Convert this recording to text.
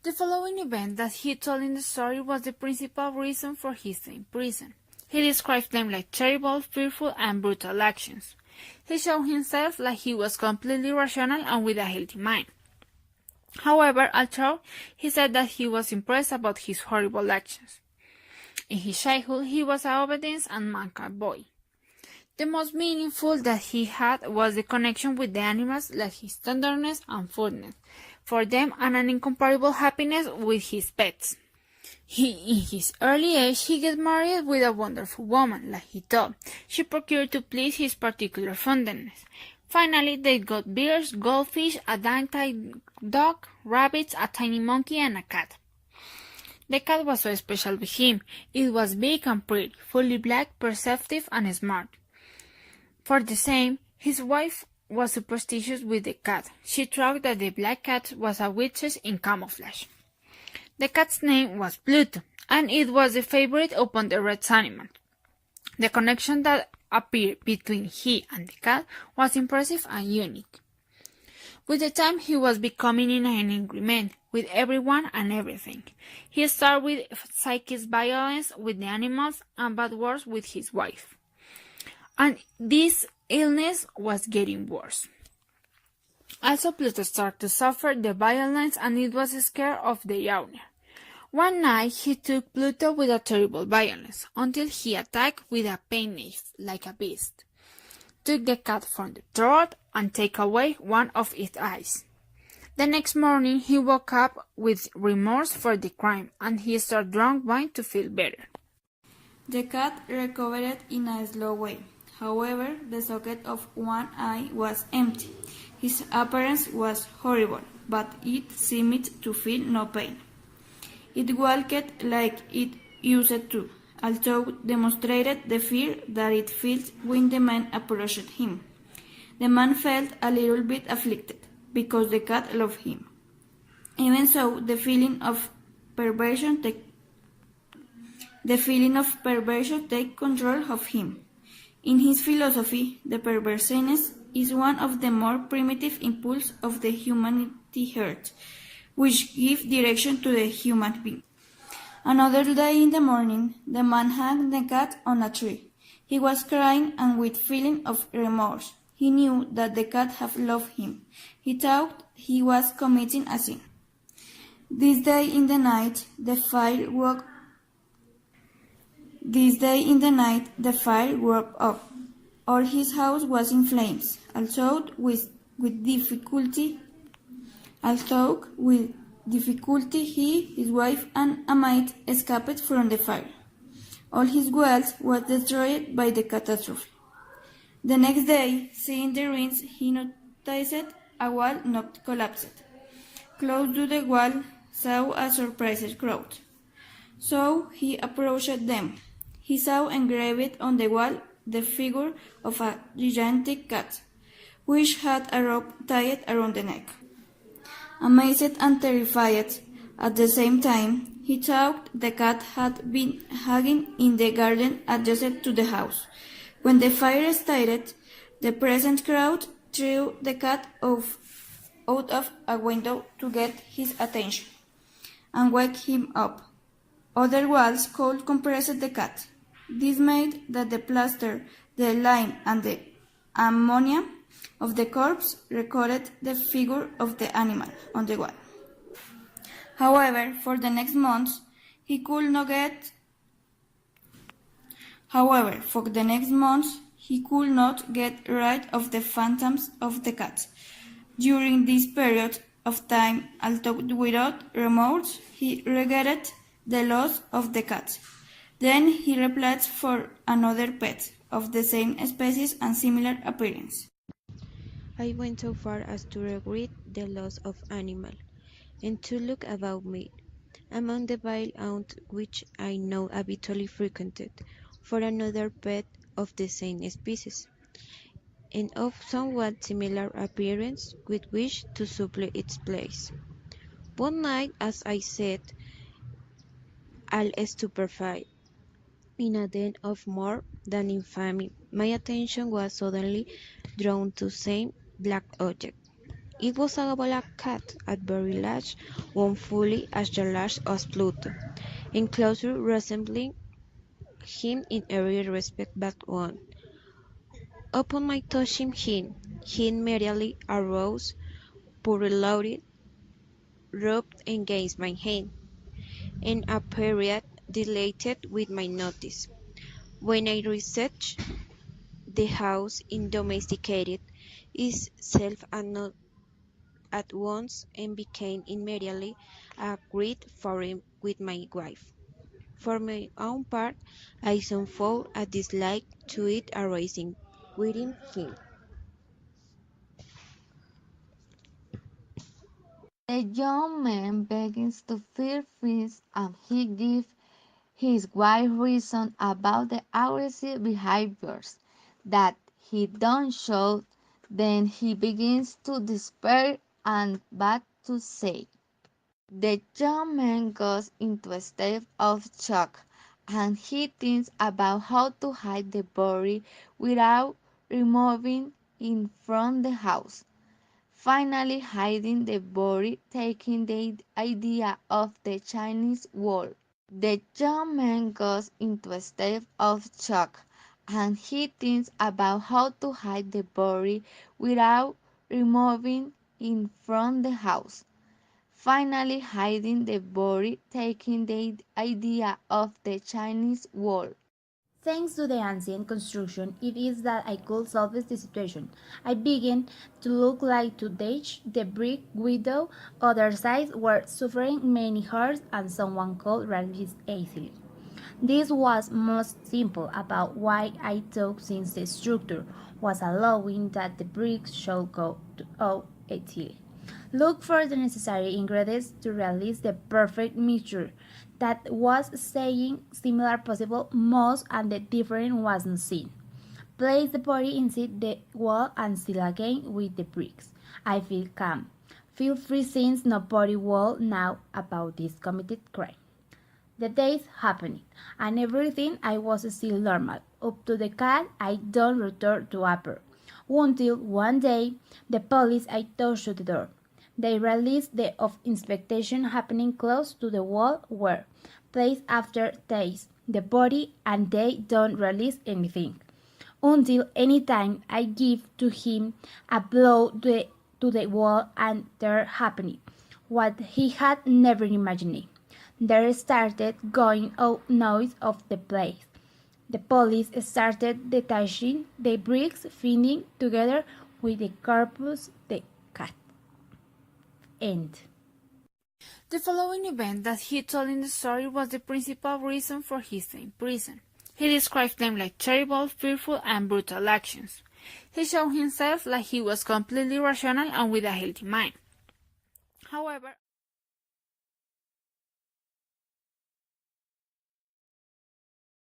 The following event that he told in the story was the principal reason for his prison. He described them like terrible, fearful, and brutal actions. He showed himself like he was completely rational and with a healthy mind. However, although he said that he was impressed about his horrible actions. In his childhood, he was an obedient and manky boy. The most meaningful that he had was the connection with the animals, like his tenderness and fondness for them and an incomparable happiness with his pets. In his early age, he got married with a wonderful woman, like he thought. She procured to please his particular fondness. Finally, they got bears, goldfish, a dainty dog, rabbits, a tiny monkey, and a cat. The cat was so special with him. It was big and pretty, fully black, perceptive, and smart. For the same, his wife was superstitious with the cat. She thought that the black cat was a witch in camouflage. The cat's name was Pluto, and it was the favorite upon the red animal. The connection that appeared between he and the cat was impressive and unique. With the time, he was becoming an angry man with everyone and everything. He started with psychic violence with the animals and bad words with his wife. And this illness was getting worse. Also, Pluto started to suffer the violence and it was scared of the owner. One night, he took Pluto with a terrible violence until he attacked with a penknife like a beast, took the cat from the throat and take away one of its eyes. The next morning, he woke up with remorse for the crime and he started drinking wine to feel better. The cat recovered in a slow way. However, the socket of one eye was empty. His appearance was horrible, but it seemed to feel no pain. It walked like it used to, although demonstrated the fear that it felt when the man approached him. The man felt a little bit afflicted, because the cat loved him. Even so, the feeling of perversion take control of him. In his philosophy, the perverseness is one of the more primitive impulses of the humanity heart, which give direction to the human being. Another day in the morning, the man hung the cat on a tree. He was crying and with feeling of remorse. He knew that the cat had loved him. He thought he was committing a sin. This day in the night, the fire woke up. All his house was in flames. Although with difficulty, he, his wife, and a maid escaped from the fire. All his wealth was destroyed by the catastrophe. The next day, seeing the ruins, he noticed a wall not collapsed. Close to the wall, saw a surprised crowd. So he approached them. He saw engraved on the wall the figure of a gigantic cat, which had a rope tied around the neck. Amazed and terrified at the same time, he thought the cat had been hanging in the garden adjacent to the house. When the fire started, the present crowd threw the cat out of a window to get his attention and wake him up. Other walls cold compressed the cat. This made that the plaster, the lime, and the ammonia of the corpse recorded the figure of the animal on the wall. However, for the next months, he could not get rid of the phantoms of the cat. During this period of time, although without remorse, he regretted the loss of the cat. Then he applied for another pet of the same species and similar appearance. I went so far as to regret the loss of animal, and to look about me, among the vile haunts which I now habitually frequented, for another pet of the same species, and of somewhat similar appearance, with which to supply its place. One night, as I said, all stupefied, in a den of more than infamy, my attention was suddenly drawn to the same black object. It was a black cat, a very large one, fully as large as Pluto, and closely resembling him in every respect but one. Upon my touching him, he immediately arose, purely rubbed against my hand, and appeared delighted with my notice. When I researched the house in domesticated itself and not at once and became immediately a great favorite with my wife. For my own part, I soon found a dislike to it arising within him. The young man begins to feel things and he gives his wife reason about the aggressive behaviors that he don't show. Then he begins to despair and bad to say. The young man goes into a state of shock and he thinks about how to hide the body without removing it from the house. Finally hiding the body, taking the idea of the Chinese wall. The young man goes into a state of shock and he thinks about how to hide the body without removing it from the house. Finally hiding the body, taking the idea of the Chinese wall. Thanks to the ancient construction, it is that I could solve the situation. I began to look like to Dage, the brick widow. Other sides were suffering many hurts, and someone could release easily. This was most simple about why I thought, since the structure was allowing that the bricks should go to out easily. Look for the necessary ingredients to realize the perfect mixture. That was saying similar possible most and the difference wasn't seen. Place the body inside the wall and seal again with the bricks. I feel calm. Feel free since nobody will know about this committed crime. The days happened, and everything I was still normal. Up to the cat, I don't return to upper. Until one day, the police I touched the door. They released the of inspection happening close to the wall where, place after days, the body and they don't release anything. Until any time I give to him a blow to the wall and there happened what he had never imagined. There started going out noise of the place. The police started detaching the bricks, fitting together with the corpus the cat. End. The following event that he told in the story was the principal reason for his stay in prison. He described them like terrible, fearful, and brutal actions. He showed himself like he was completely rational and with a healthy mind. However,